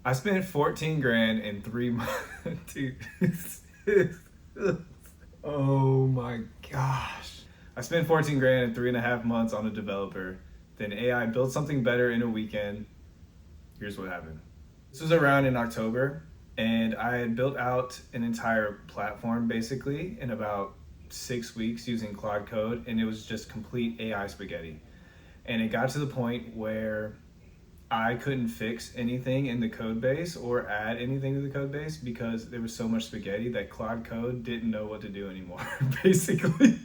I spent 14 grand in 3 months. Dude. Oh my gosh. I spent 14 grand in 3.5 months on a developer. Then AI built something better in a weekend. Here's what happened. This was around in October, and I had built out an entire platform basically in about 6 weeks using Claude Code, and it was just complete AI spaghetti. And it got to the point where I couldn't fix anything in the code base or add anything to the code base because there was so much spaghetti that Claude Code didn't know what to do anymore, basically.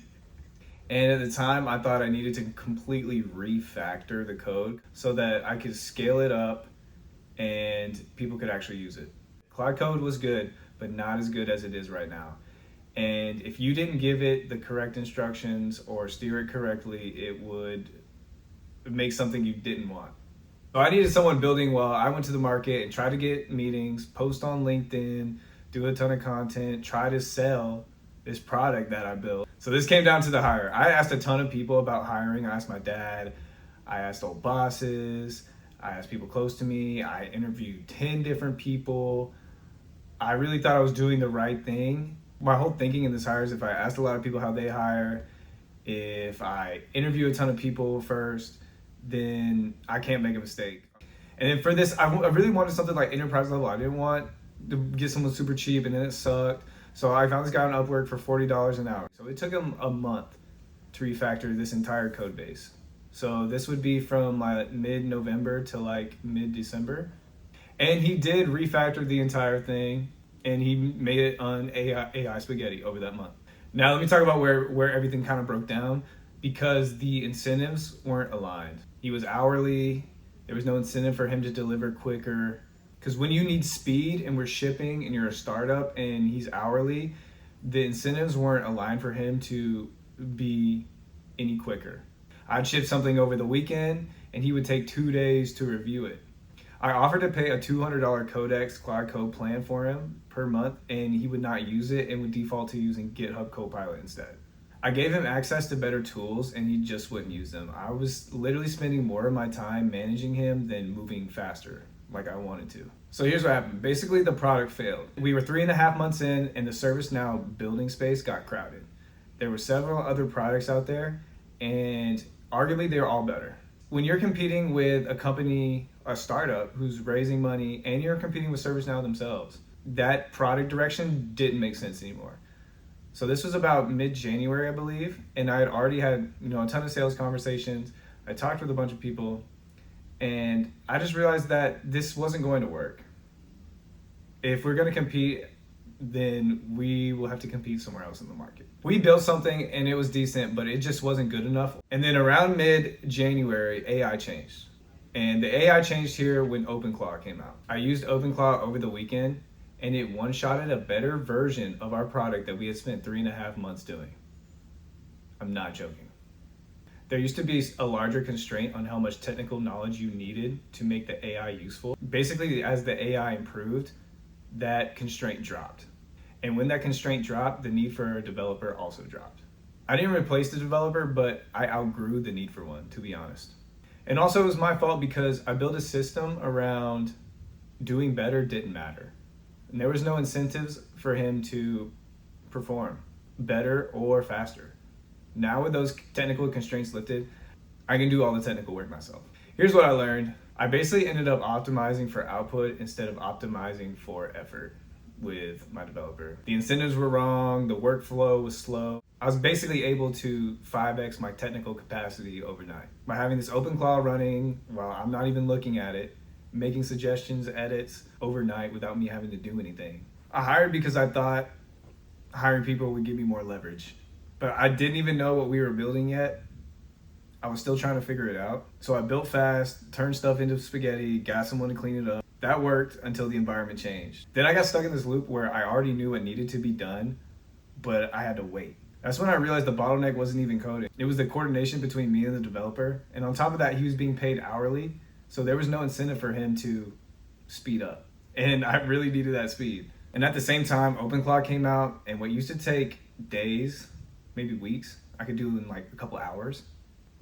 And at the time, I thought I needed to completely refactor the code so that I could scale it up and people could actually use it. Claude Code was good, but not as good as it is right now. And if you didn't give it the correct instructions or steer it correctly, it would make something you didn't want. So I needed someone building well. I went to the market and tried to get meetings, post on LinkedIn, do a ton of content, try to sell this product that I built. So this came down to the hire. I asked a ton of people about hiring. I asked my dad, I asked old bosses, I asked people close to me. I interviewed 10 different people. I really thought I was doing the right thing. My whole thinking in this hire is if I asked a lot of people how they hire, if I interview a ton of people first, then I can't make a mistake. And then for this, I really wanted something like enterprise level. I didn't want to get someone super cheap and then it sucked. So I found this guy on Upwork for $40 an hour. So it took him a month to refactor this entire code base. So this would be from like mid-November to like mid-December. And he did refactor the entire thing and he made it on AI spaghetti over that month. Now let me talk about where everything kind of broke down because the incentives weren't aligned. He was hourly. There was no incentive for him to deliver quicker. Because when you need speed and we're shipping and you're a startup and he's hourly, the incentives weren't aligned for him to be any quicker. I'd ship something over the weekend and he would take 2 days to review it. I offered to pay a $200 Codex Cloud Code plan for him per month and he would not use it and would default to using GitHub Copilot instead. I gave him access to better tools and he just wouldn't use them. I was literally spending more of my time managing him than moving faster like I wanted to. So here's what happened. Basically the product failed. We were 3.5 months in and the ServiceNow building space got crowded. There were several other products out there and arguably they were all better. When you're competing with a company, a startup who's raising money and you're competing with ServiceNow themselves, that product direction didn't make sense anymore. So this was about mid-January, I believe, and I had already had a ton of sales conversations. I talked with a bunch of people, and I just realized that this wasn't going to work. If we're going to compete, then we will have to compete somewhere else in the market. We built something and it was decent, but it just wasn't good enough. And then around mid-January, AI changed. And the AI changed here when OpenClaw came out. I used OpenClaw over the weekend and it one-shotted a better version of our product that we had spent 3.5 months doing. I'm not joking. There used to be a larger constraint on how much technical knowledge you needed to make the AI useful. Basically, as the AI improved, that constraint dropped. And when that constraint dropped, the need for a developer also dropped. I didn't replace the developer, but I outgrew the need for one, to be honest. And also it was my fault because I built a system around doing better didn't matter. And there was no incentives for him to perform better or faster. Now with those technical constraints lifted, I can do all the technical work myself. Here's what I learned. I basically ended up optimizing for output instead of optimizing for effort with my developer. The incentives were wrong, the workflow was slow. I was basically able to 5x my technical capacity overnight by having this OpenClaw running while I'm not even looking at it, making suggestions, edits overnight without me having to do anything. I hired because I thought hiring people would give me more leverage, but I didn't even know what we were building yet. I was still trying to figure it out. So I built fast, turned stuff into spaghetti, got someone to clean it up. That worked until the environment changed. Then I got stuck in this loop where I already knew what needed to be done, but I had to wait. That's when I realized the bottleneck wasn't even coding. It was the coordination between me and the developer. And on top of that, he was being paid hourly. So there was no incentive for him to speed up. And I really needed that speed. And at the same time, OpenClaw came out, and what used to take days, maybe weeks, I could do in like a couple hours.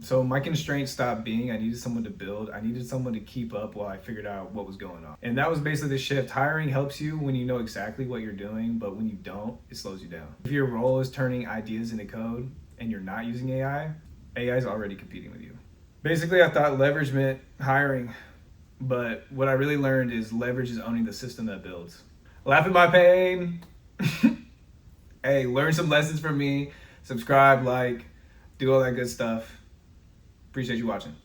So my constraint stopped being I needed someone to build. I needed someone to keep up while I figured out what was going on. And that was basically the shift. Hiring helps you when you know exactly what you're doing, but when you don't, it slows you down. If your role is turning ideas into code and you're not using AI, AI is already competing with you. Basically, I thought leverage meant hiring, but what I really learned is leverage is owning the system that builds. Laugh at my pain. Hey, learn some lessons from me. Subscribe, like, do all that good stuff. Appreciate you watching.